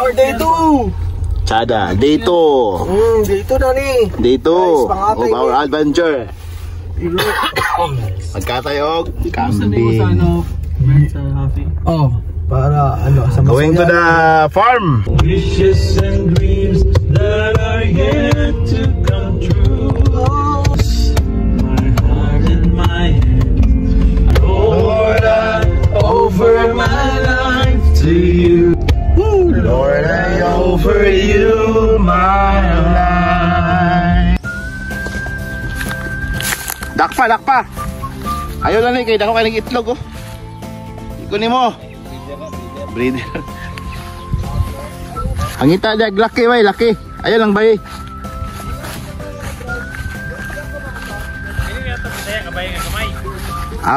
Our day 2. Chada, day 2. Day 2 na ni. Day 2 of our eh. adventure. Magkatayog, kambing. Oh, para ano sa Going to the farm. Wishes and dreams that are yet to come true. My heart and my hands, Lord, I offer my life to you. Lord, I offer you my life. Dakpa, dakpa. Ayaw lang kay dako kay itlog oh. Ikunin mo. Breeder. Ang ita dag laki bay, laki. Ayaw lang bay.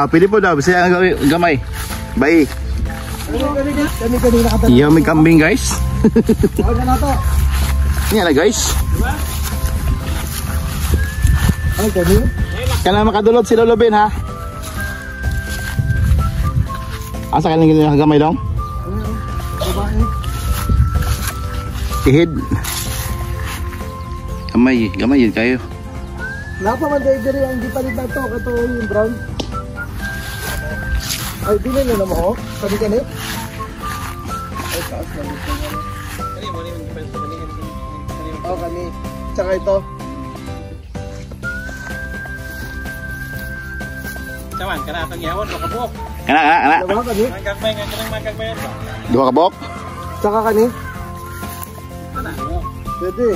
Pili po daw, bisaya ang gamay. Bay. Iya may kambing guys. Ini na guys. Kailangan makadulot si Lolo Ben ha. Asa ka lang gamay dong? Ihid. Gamay, gamay yun kayo. Napa man diri ang gipalit na to kato yung brown. Ay dili na mo kani kani. Ay taas lang ito. Kani mo ni depende sa kani. Oh kani. Tsaka ito. Kawan, kana atong yawon makabok. Kana. Diba kani? Magagmay nga kanang magagmay ba? Dua ka bok? Tsaka kani. Kana. Pwede.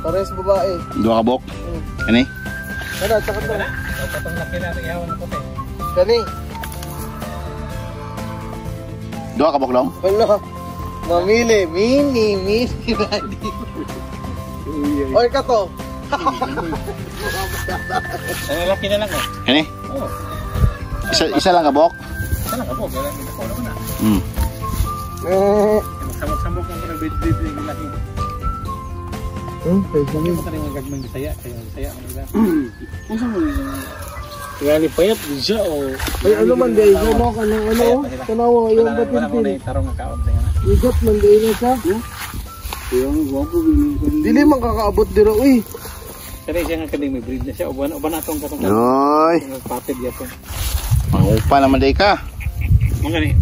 Pares babae. Dua ka bok? Kani? Ano, tsaka to. Patong laki natin yawon ko te. Kani. Dua ka bok dong? Wala. Mamili. Mini daddy. Oy ka to. Ay laki na lang oh. Kani? Oh. Isa lang ka bok? Kana ka bok, kaya hindi ko na. Sambok-sambok ko ng bed ng laki. Kaya Ito rin magagmay saya, kaya saya ang nila. Usa mo ni. Kaya payat siya o. ay ano man day mo kanang ano tanawa yung Wala mo batintin. na tarong nga kaon sa nga. Igat man day na siya. Yung guwapo gini. Dili man kakaabot dira uy. Kaya siya nga kading may breed na siya. Uban atong katong. Yoy! Patid yato. Mangupa naman day ka. Mga ni.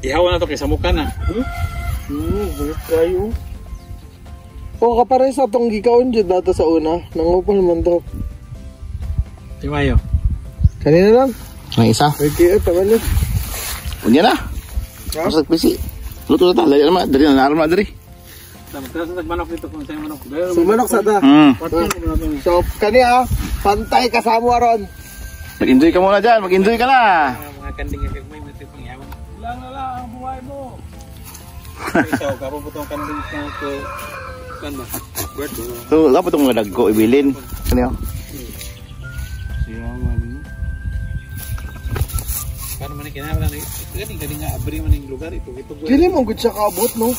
Ihawan na to kay samukan na. Bulit kayo. O kapare sa itong gikaon dyan dito sa una. Nangupal man to. Timayo. Kanina lang. Ang isa. Okay, tama na. Unya na. Masag pisi. Luto na ta. Dali naman. Dali na naroon na dali. Terus manok dito kung sa'yo manok. So manok sa ta. So kaniya, pantay kasama ron. Mag-enjoy ka muna dyan. Mag-enjoy ka na. Mga kanding yung may matip ng yawan. Lang na lang ang buhay mo. Isaw, kapaputong kanding ko. Kan ba? Bird ba? So, dapat itong nagko ibilin. Ano yun? Siyawan mo. Paano man kinahanglan na galing nga abri man yung lugar ito. Dili mo gud siya kaabot no.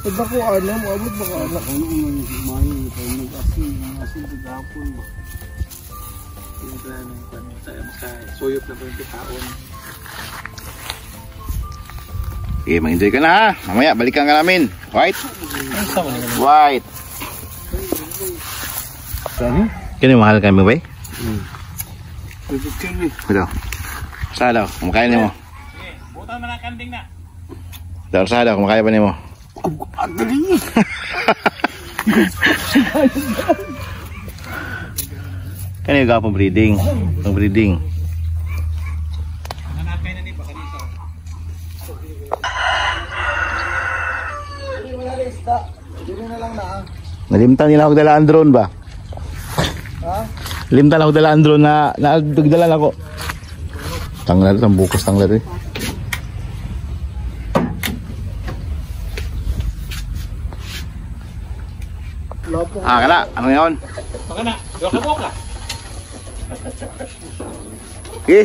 Pag ako alam, abot baka anak. Ano man yung mayo, kaya nag-asin gagapon ba? Yung suyop na po yung taon. Okay, mag-enjoy ka na ha. Mamaya, balikan ka namin. White? White. Kini mahal kami ba? Ito. Saan daw? Kumakain niyo mo. Sige, butan mo na kanding na. Daw, saan daw? Kumakain pa niyo mo. Adali. Kani yung gapong breeding. Ang breeding. Nanakay na ni baka nisa. Dili na lang na. Nalimtan nila ako dalaan drone ba? Ha? Limtan ako dalaan drone na nagdalan ako. Tanglar, ang bukas tanglar eh. Kana, ano yun? Baka na, doon ka boka. Okay.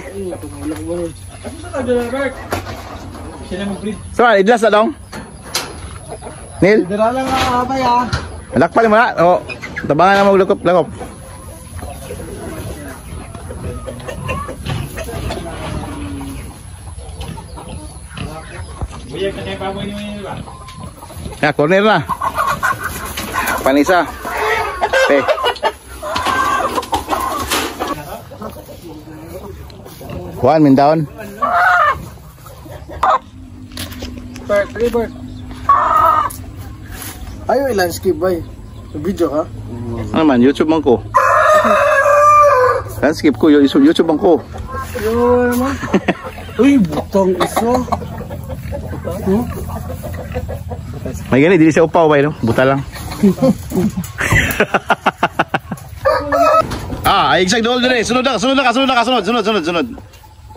Sila mag-breed. So, idlas na dong? Neil? Dira lang ang abay ha. Alakpan mo na. O, tabangan na maglakop-lakop. Ya, corner na. Panisa. Okay. Juan, min down. Bird, bird. Ayaw i-landscape ba eh? Video ka? Ano man, YouTube man ko. Landscape ko, YouTube man ko. Ayun naman. Uy, butang isa. May gani, dili siya upaw ba no? Buta lang. Ay exact dool dire. Sunod na.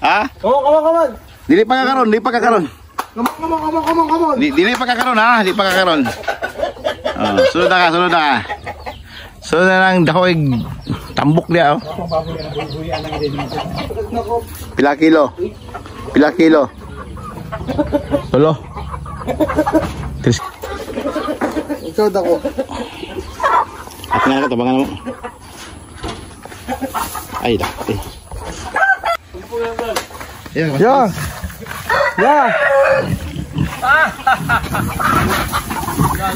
Ha? Come on. Dili pa ka karon. Come on. Dili pa ka karon ha, dili pa ka karon. Sunod na ka. Sunod na lang dakoy tambok dia oh. Pila kilo? Lolo. Ikaw dako. At nga tabangan mo. Ay dah. Ya.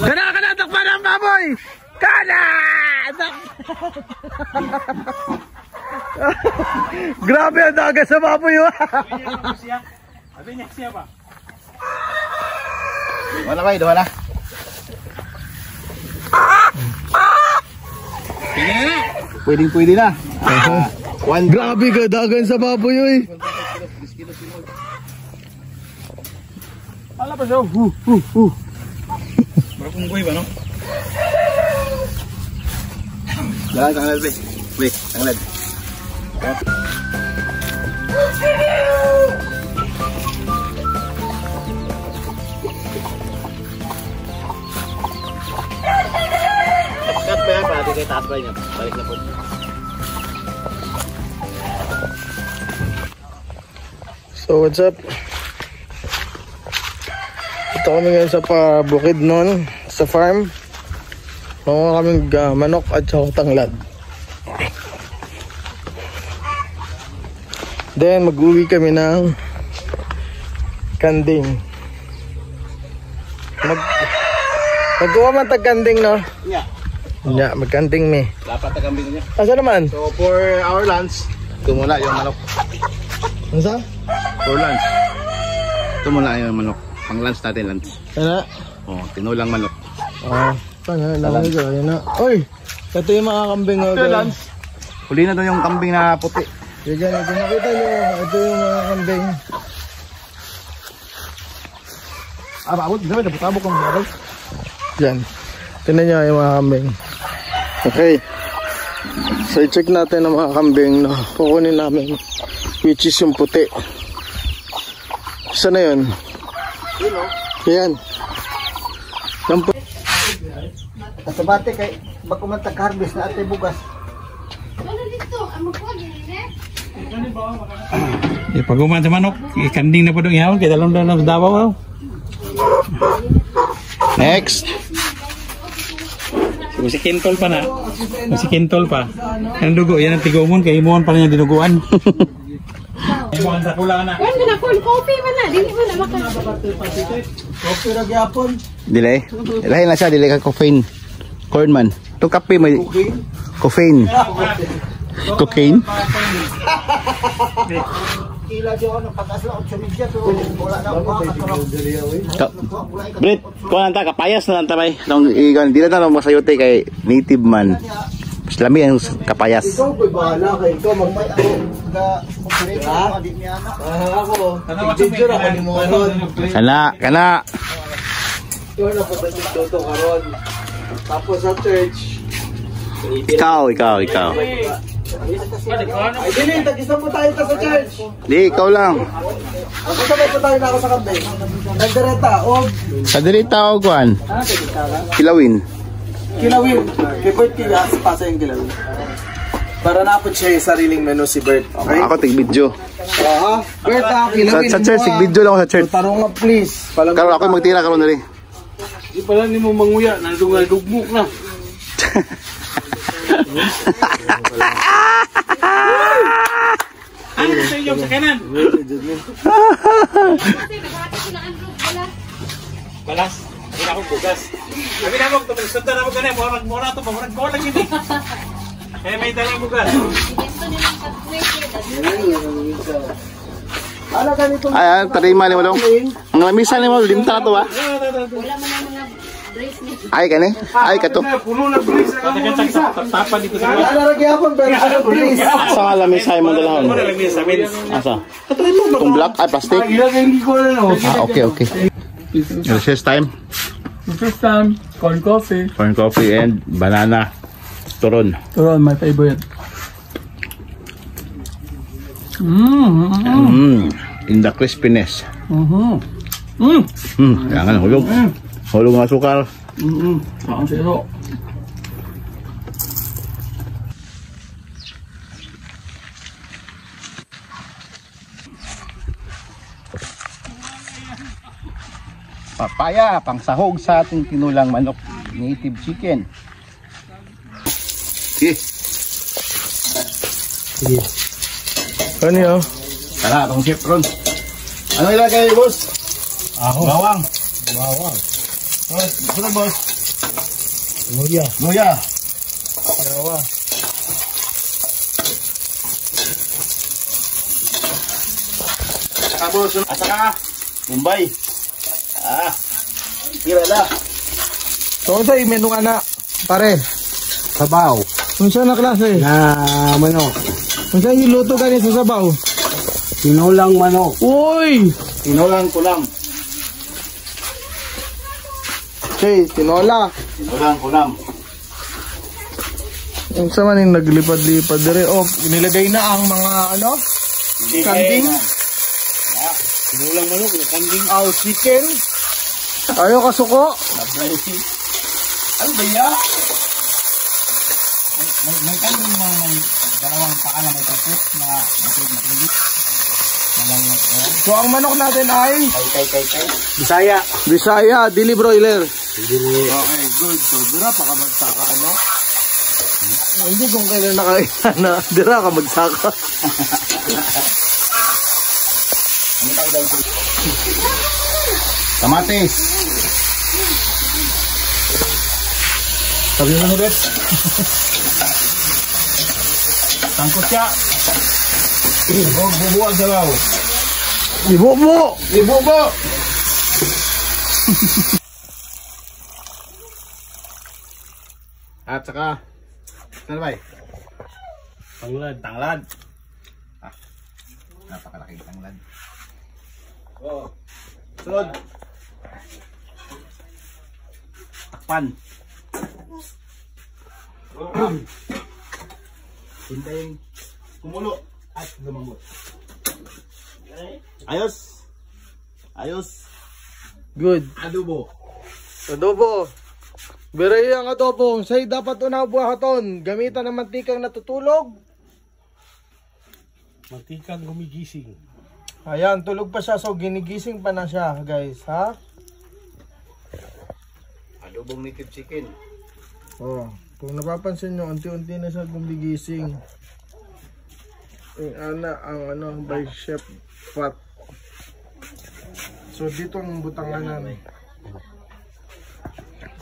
Kana takpan ang baboy. Kana! Grabe ang dagat sa baboy. Wala ba ito? Wala. Pwede na. Grabe ka dagan sa baboy oy. Ala pa siya. Bakong boy ba no? Jangan tangan be. Weh, tangan. Cut ba yan para di kayo taas ba niya? Balik na po. So what's up? Ito kami ngayon sa bukid noon sa farm. Mga kaming manok at saka tanglad. Then mag-uwi kami ng kanding. Magkuha man tag-kanding no? Yeah, magkanding me. Dapat na kambing niya. Asa naman? So for our lunch, tumula yung manok. Asa? For lunch. Tumula yung manok. Pang lunch natin lunch. Ano? Oh, tinulang manok. Paano? Lalaki ko. Ayun na. Uy! Ito yung mga kambing. Ito lunch. Huli na doon yung kambing na puti. Sige, nakita nyo. Ito yung mga kambing. Abot, dami na putabok ang baril. Yan. Tignan nyo yung mga kambing. Okay. So i-check natin ang mga kambing na kukunin namin. Which is yung puti. Saan na yun? Yan. Sa bate kay bako man tag-harvest na ate bugas. Ano dito? Amo ko din Paguman sa manok, ikanding na po doon ihawon, kaya dalong sa Davao. Next. Si Kintol pa na. Si Kintol pa. Ang dugo, yan ang tigumon, kaya imuhan pa niya dinuguan. Imuhan sa kulang na. Yan na corn coffee man na, dili man na maka. Coffee ra gyapon. Delay. Lain na siya, delay ka caffeine. Corn man. Itong kape may caffeine. Cocaine. Kila di ako pag-as na 8 media to wala na ako. Brit, kuha lang ta, kapayas na lang ta bay. Hindi na lang masayote kay native man. Mas lami ang kapayas. Ikaw ko'y bahala kay ikaw magmay ako ga operate ako di niya na. Ako. Video na kani mo karon. Kana. Ikaw na po tuto karon. Tapos sa church. Ikaw. Ay dili tag-isa po tayo sa church. Di, ikaw lang. Ako sabay po tayo na ako sa kambing. Nagdireta og Sa dirita o kuhan. Kilawin. kilawin. Kay Bert kaya pasa yung kilawin. Para napod siya yung sariling menu si Bert. Okay? Ako tig-video. Aha. Bert kilawin. Sa church, tig-video lang ako sa church. Tarong nga please. Karon ako magtira karon dali. Di pala ni mo manguya, nadugmok na. Ano sa iyo sa kanan? Kasi naghahatid ko na ang group wala. malas. Hindi na akong bugas. Sabi na ako, sundan na ako ganyan. Mura ito, mura lang yun eh. Kaya may dalang bugas. Ano ganito? Ay, tarima ni Malong. Ang lamisa ni Malong, limta na ito ba? Wala mo na mga bracelet. Ay, kani? Ay, kato. Puno na breeze. Tapa dito sa Ano lagi ako pero ano breeze? Sa nga lamisa mo dalahon. Asa? Itong black, ay, plastic. Hindi ko na no. Okay. Recess time. First time, corn coffee. Corn coffee and banana turon. Turon, my favorite. In the crispiness. Mm-hmm. Kailangan hulog. Hulog ng asukal. Ang siro. Papaya, pang sahog sa ating tinulang manok. Native chicken. Sige. Ano yun? Tara, itong chip ron. Ano ilagay, boss? Bawang. Ano, boss? Luya. Yawa. Tapos, at saka, Bombay. Tira na. So, sa menu ka na, pare. Sabaw Kung saan na klase? na manok. Kung saan yung luto ka sa sabaw? Tinulang manok. Uy! Tinulang kulam. Okay, tinola. Tinulang kulam. Kung saan man yung naglipad-lipad dire. Oh, inilagay na ang mga ano? Kanding. Tinulang manok, kanding. Oh, chicken. Ayaw kasuko. Ano ba ya? May kanding mga dalawang paa na may tapos na matulog. So, ang manok natin ay Bisaya. Bisaya, dili broiler. Okay, good. So, dura pa ka magsaka, ano? Hindi kung kailan nakaina na. Dira ka magsaka. Kamatis. Sabi mo na, Bet. Tangkot siya. Bubuan sa law. Ibubo! Ibubo! At saka, ano ba? Tanglad. Napakalaking tanglad. Oh. Sunod. Takpan. Hintayin kumulo at lumambot. Ayos. Good. Adobo. Adobo. Biray ang adobo. Say dapat unaw buhaton. Gamitan ng mantikang natutulog. Mantikang gumigising. Ayan, tulog pa siya. So, ginigising pa na siya, guys. Ha? Adobong native chicken. Oh, kung napapansin nyo, unti-unti na siya gumigising. Ang ano, by Chef Pat. So, dito ang butanganan.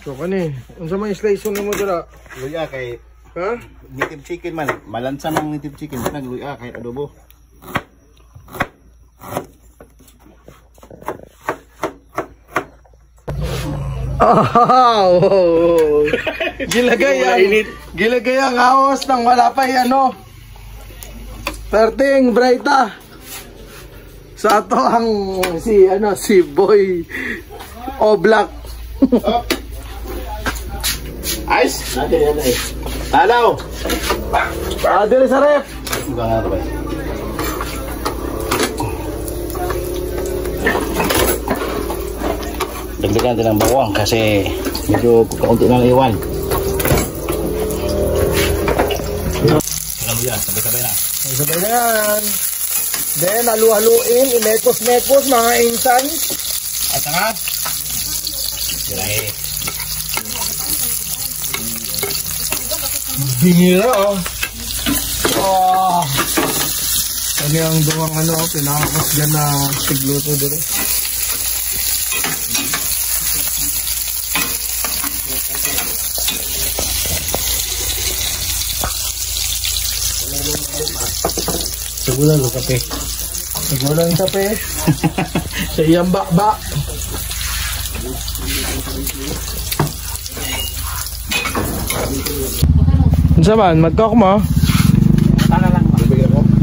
So, kani, unsa may slice mo dira? Luya kay Ha? native chicken man. Malansa ng native chicken. Nagluya kay adobo. Oh, gilagay ang haos nang wala pa ano. Perting Brighta. Sa ato ang si Boy Oblak. Ice. Natin yan eh. Talaw. Dire sa ref. Dagdagan din ang bawang kasi medyo kaunti lang iwan. Luya, sabay-sabay na. Sabay na yan. Then, halu-haluin, imekos-mekos, mga insan. At saka, girahe. Binira, oh. Oh. Ano yung duwang pinakakas dyan na sigluto dire. Sigulan ng kape. Sigulan ng kape. Sa iyang bakbak. Unsa man, mag-cook mo? Tara lang.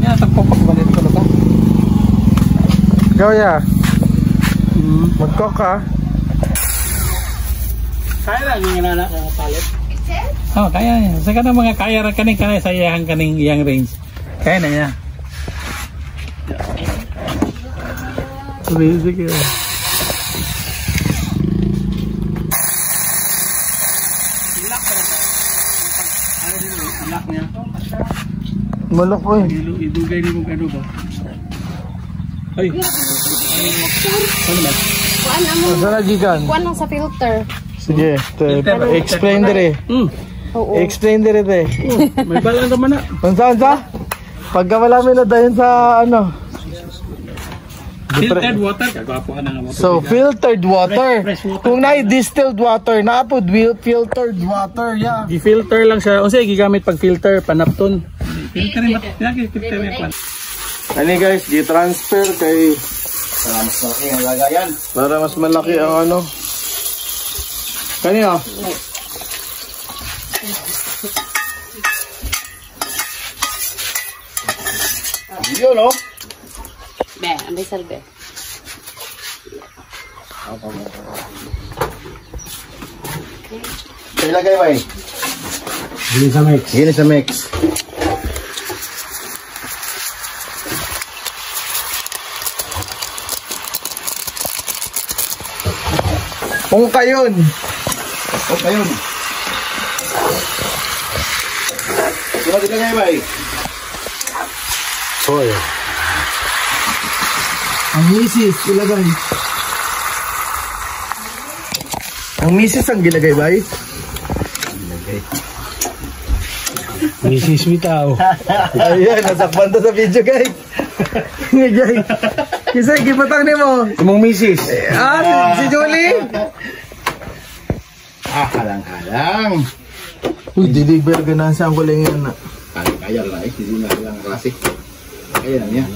Yan, tagpapag balik ko ba? Ikaw ya. Mag-cook ka. Kaya lang yung inana palit. Oh, kaya niya. Sa kanang mga kaya ra kaning kanay sa iyang kaning iyang range. Kaya na niya. Sige. Lock niya. Malak ko eh. Idugay ni mo ano ba? Ay. Ano ba? Kuan amo. Saan nagikan? Kuan lang sa filter. Sige, explain dire. Oo. Explain dire te. May balang naman na. Unsa? Pagka malami na dayon sa ano. Filtered water. Kagwapo ka na nga. So, filtered water. Fresh water. Kung na distilled water, naapod filtered water, yeah. Gi-filter lang siya. Unsay gigamit pag filter panapton. Filter mo. Filter mo pa. Ani guys, di-transfer kay Para mas malaki ang lagayan. para mas malaki ang ano. Kanina. Video, no? Be, ambay salbe. Ilagay ba eh? Dili sa mix. Gini sa mix. Kung kayon. Okay yun. Sunod ilagay ba eh? Soy. Ang misis, ilagay. Ang misis ang gilagay ba? Mrs. Witao. Ayan, nasakpan to sa video guys. Guys. Kisay, gipatang ni mo. Imong misis. Si Julie. Halang-halang. Uy, deliver ganan sa ang kuling yan. Kaya lang eh. Hindi na lang klase. Kaya lang yan.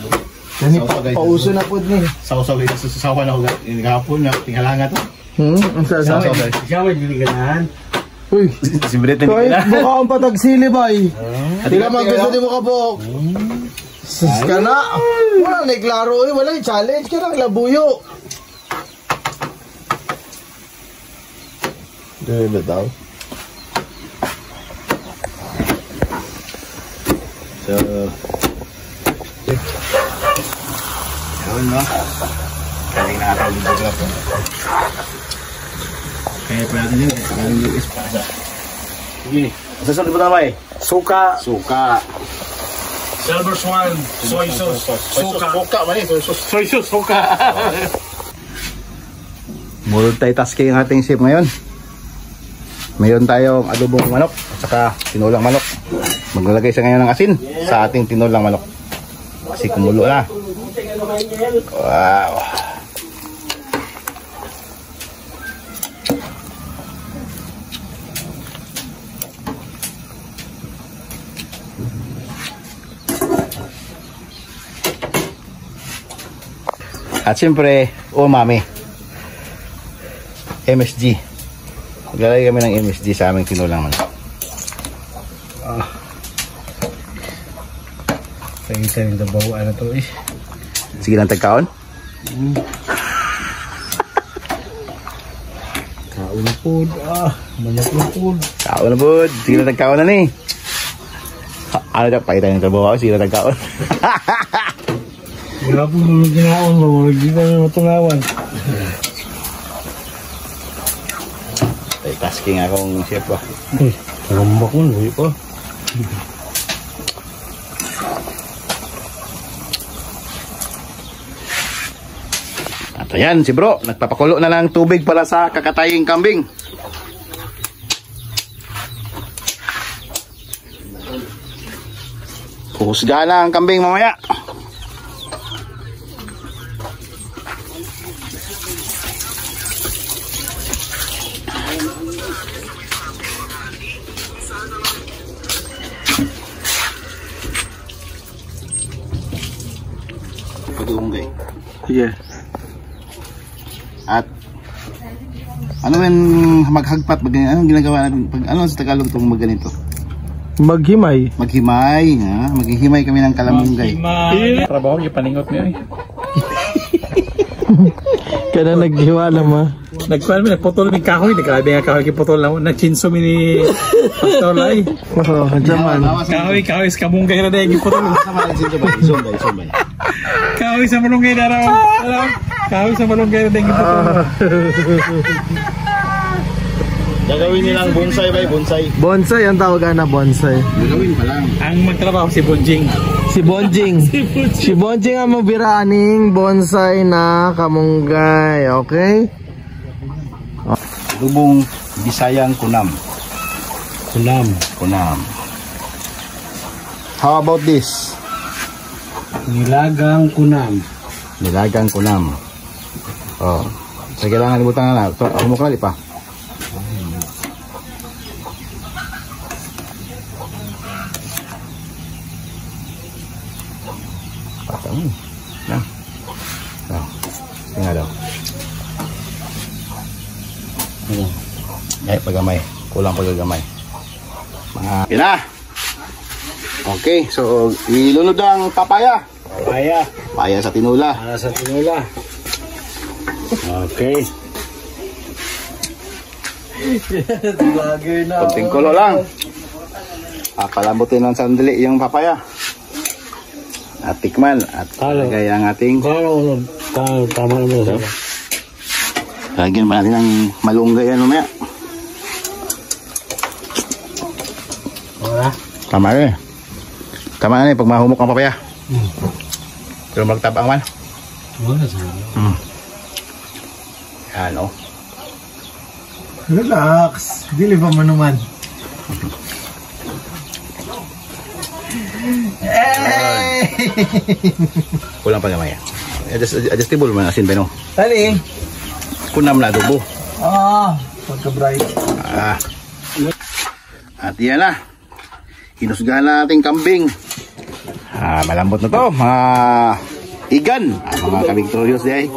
Kani pauso na po ni. Sausaw guys. Susawan ako. Gahapon na. Tinghalanga to. Ang sasaw. guys. Siya may ganahan. Uy, Si Brett na kahit nila. mukha ang patagsili ba eh. Hindi naman gusto di mo kabok. Sus ka na. Wala na klaro eh. Wala challenge ka lang labuyo. Dili ba daw? So, yun no. Galing na ako dito ko. Kaya pa natin yun. Galing yung espada. Sige. Sasunod mo naman eh. Suka. Suka. Silver Swan. Soy sauce. Suka. Suka man eh. Soy sauce. Suka. Multitasking ang ating chef ngayon. Mayroon tayong adobong manok at saka tinulang manok. Maglalagay siya ngayon ng asin sa ating tinulang manok. Kasi kumulo na. Wow. At siyempre, umami. MSG. Maglalagay kami ng MSG sa aming tinulang manok. Sa yung dabaw ano to eh. Sige lang tagkaon. Kaon pod. Manyak na pod. Kaon na bud. Sige lang tagkaon na ni. Ano daw pakita ng trabaho ako. Sige lang tagkaon. Wala po mga ginaon mo. Hindi na matungawan. Tasking akong chef ba. Rambak mo. Huwi pa. At ayan si bro. Nagpapakulo na lang tubig para sa kakataying kambing. Huhusgahan na ang kambing mamaya. Sige. At ano yung maghagpat, anong ginagawa natin? Ano sa Tagalog itong magganito? Maghimay. Maghimay, ha? Maghihimay kami ng kalamunggay. Trabaho yung paningot niya eh. Kaya naghiwala ma. Nagkuhan mo, nagputol ng kahoy. Nagkabi nga kahoy kiputol lang. Nagchinso mi ni Pastor Lai. Oo, jaman. Kahoy sa kamunggay na dahil kiputol. Kahoy sa malunggay na raw. Kahoy sa malunggay na dahil kiputol. Gagawin nilang bonsai ba? Bonsai. Bonsai, ang tawagan na bonsai. Gagawin pa lang. Ang magtrabaho si Bonjing. Si Bonjing. Si Bonjing ang mabiraaning bonsai na kamunggay. Okay? Lubong Bisayang Kunam. Kunam. How about this? Nilagang kunam. Nilagang Kunam. Oh. Sa kailangan libutan na. Ako mo kalali pa. Patang. Nah. Nah. Tingnan daw. Ay, pagamay. Kulang pagagamay. Yan na. Okay, so ilunod ang papaya. Papaya sa tinula. Okay. Kunting kulo lang. Palambutin ng sandali yung papaya. At tikman. At lagay ang ating... Tama naman. Lagyan pa natin ng malunggay ano maya. Tama na eh. Tama na eh pag mahumok ang papaya. Pero magtabang man. Yan o. Relax. Dili pa man naman. Kulang pa gamay. Adjustable man asin ba no? Tali. Kunam na adobo. Pagka-bright. At yan na. Hinusgahan na ating kambing. Malambot na to. Mga igan. Mga kabigtorios di ay.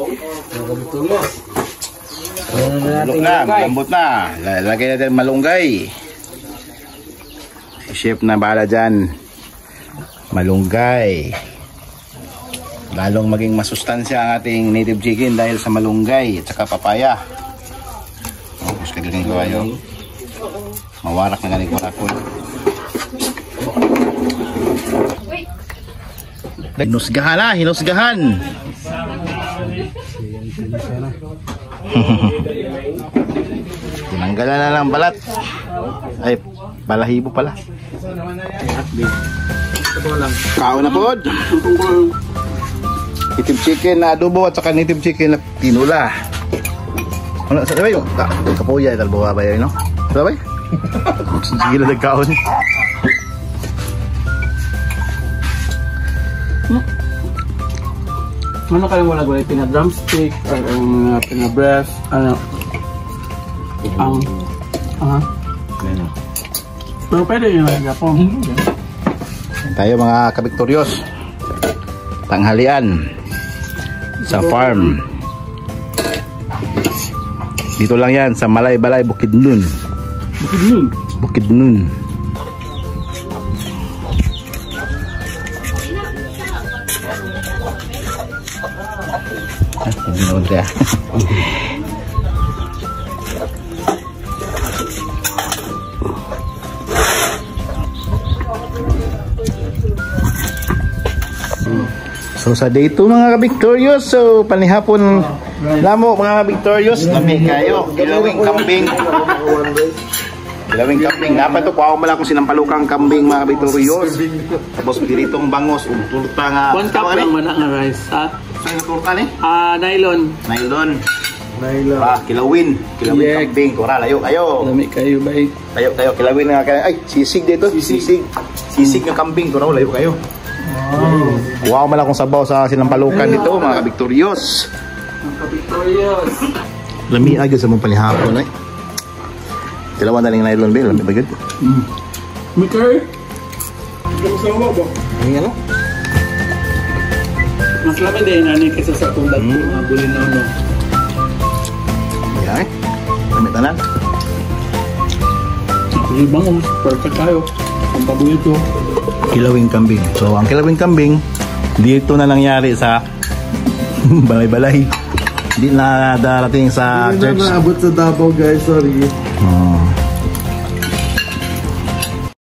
Malambot na. Lagay natin malunggay. Si chef na bahala dyan. Malunggay. Lalong maging masustansya ang ating native chicken dahil sa malunggay at saka papaya. Tapos kagaling ko kayo. Mawarak na galing ko ako. Hinusgahan. Tinanggalan na lang balat. Ay, balahibo pala. Kaon na po. Native chicken na adobo at saka native chicken na tinula. Ano sa ba yung kapuya dal bawa ba yun no? Sa ba? Sige na nagkaon. Ano kayo wala gulay? Pina-drumstick, pina-breast, ano? Pero pwede yun lang Japon. Tayo mga kabiktoryos. Tanghalian sa farm. Dito lang yan sa Malay-Balay, Bukidnon. Bukidnon ya. So sa day 2 mga ka-Victorious, so panihapon namo mga ka-Victorious, lami kayo, kilawing kambing. Dapat to kuha ko mala kung sinampalukang kambing mga ka-Victorious. Tapos piritong bangos, turta nga. 1 cup lang man ang rice, ha? Saan yung turta ni? Nylon. Kilawin kambing, kura layo kayo. Lami kayo ba eh? Kayo, kilawin nga kayo. Ay, sisig dito, sisig nga kambing, kura layo kayo. Wow, mala kong sabaw sa sinampalukan dito mga ka-Victorious. Lami agad sa mong panihapon eh. Dalawa na lang nylon bill, lami bagad. Mikay? Ano? Mas lami din ani kaysa sa tulad ko mga bulin na ano. Yan. Damit na lang. Yung bangus, perfect tayo. Ang paborito. Kilawing kambing. So, ang kilawing kambing, dito na nangyari sa balay-balay. Hindi na darating sa Hindi church. na naabot sa Davao guys, sorry.